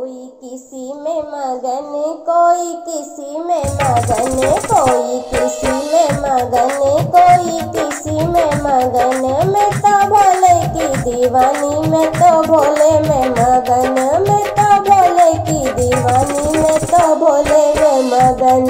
कोई किसी में मगन, कोई किसी में मगन, कोई किसी में मगन, कोई किसी में मगन। मैं तो भोले की दीवानी, मैं तो भोले में मगन, मैं तो भोले की दीवानी, मैं तो भोले में मगन।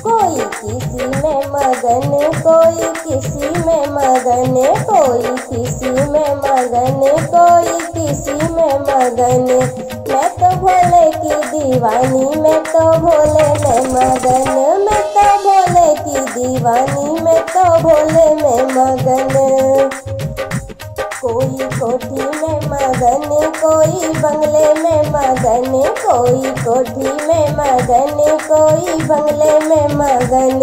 कोई किसी में मगन, कोई किसी में मगन, कोई किसी में मगन, कोई किसी में मगन। मैं तो भोले की दीवानी, मैं तो भोले में मगन, मैं तो भोले की दीवानी, मैं तो भोले में मगन। कोई कोठी में मगन, कोई बंगले में मगन, कोई कोठी में मगन, कोई बंगले में मगन।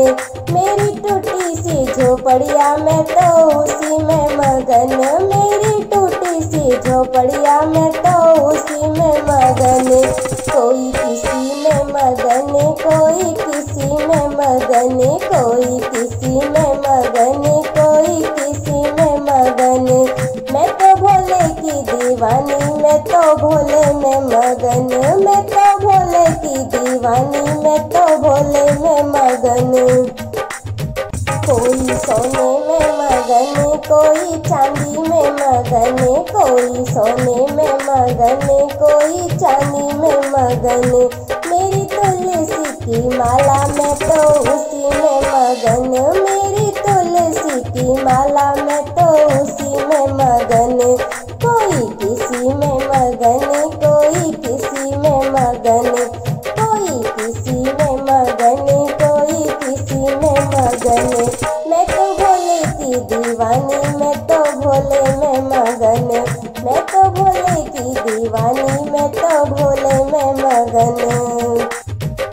मेरी टूटी सी झोपड़िया, मैं तो उसी में मगन, मेरी टूटी सी झोपड़िया, मैं तो उसी में मगन। कोई किसी में मगन, कोई किसी में मगन, कोई किसी में मगन, कोई किसी में मगन। मैं तो भोले की दीवानी, मैं तो भोले में मगन, मैं तो भोले की दीवानी, मैं तो भोले में मगन। कोई सोने में मगन, कोई चांदी में मगन, कोई सोने में मगन, कोई चांदी में मगन। मेरी तुलसी की माला, मैं तो उसी में मगन, मेरी तुलसी की माला, मैं तो उसी में मगन। कोई किसी में मगन, कोई किसी में मगन, कोई किसी में मगन, कोई किसी में मगन। मैं तो भोले की दीवानी, मैं तो भोले में मगन, मैं तो भोले की दीवानी, मैं तो भोले में मगन।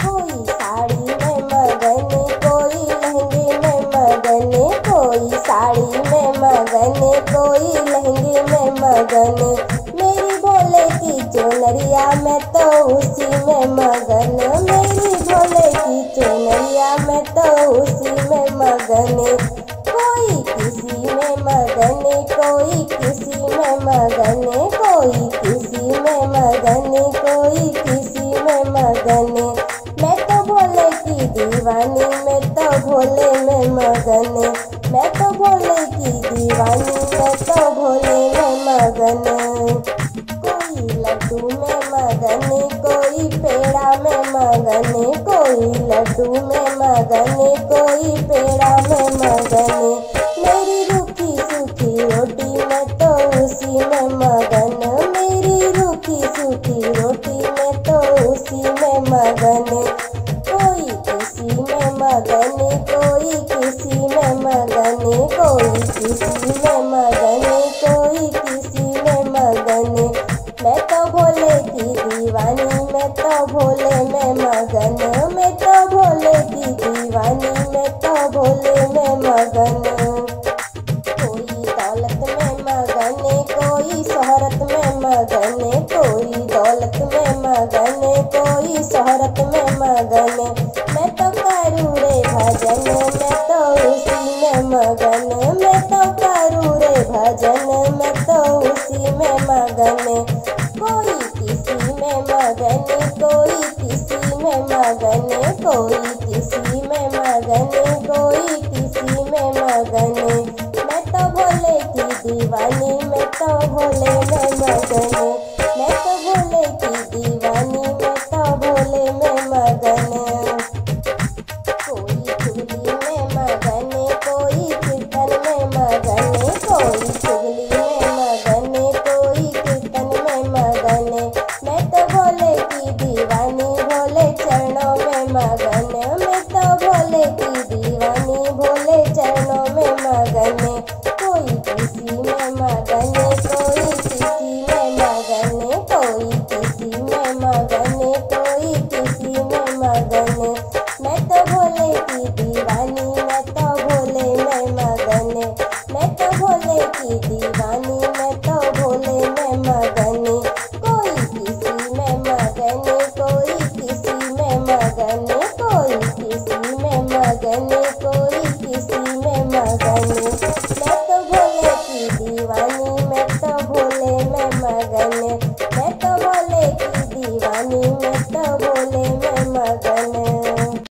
कोई साड़ी में मगन, कोई लहंगे में मगन, कोई साड़ी में मगन, कोई लहंगे में मगन। मेरी भोले की चुनरिया, मैं तो उसी में मगन, मेरी भोले की चुनरिया, मैं तो उसी में मगन। कोई किसी में मगन, कोई किसी में मगन, कोई किसी में मगन, कोई किसी में मगन। मैं तो भोले की दीवानी, मैं तो भोले में मगन, मैं तो भोले की दीवानी, मैं तो भोले में मगन। कोई लड्डू में मगन, कोई पेड़ा में मगन, कोई लड्डू में मगन, कोई पेड़ा में मगन। मेरी रूखी सूखी रोटी, मैं तो उसी में मगन, मेरी रूखी सूखी रोटी, मैं तो उसी में मगन। कोई किसी में मगन, कोई किसी में मगन, कोई किसी में मगन, कोई किसी में मगन। मैं तो भोले की दीवानी, मैं तो भोले में मगन, मैं तो भोले की दीवानी, मैं तो भोले में मगन। कोई दौलत में मगन, कोई शोहरत में मगन, कोई दौलत में मगन, कोई शोहरत में मगन। मैं तो करूँ रे भजन, मैं तो उसी में मगन, मैं तो करूँ रे भजन, मैं तो उसी में मगन। कोई किसी में मगन, कोई किसी में मगन, कोई किसी में मगन, कोई किसी में मगन। मैं तो भोले की दीवानी, मैं तो भोले में मगन, मैं तो भोले की दीवानी, मैं तो भोले में मगन। कोई चुगली में मगन, कोई कीर्तन में मगन, कोई चुगली में मगन, कोई कीर्तन में मगन। मैं तो भोले की दीवानी, भोले चरणों में मगन, मैं तो भोले की दीवानी, भोले चरणों में मगन। कोई किसी में मगन, कोई किसी में पानी में तो भोले में मगन।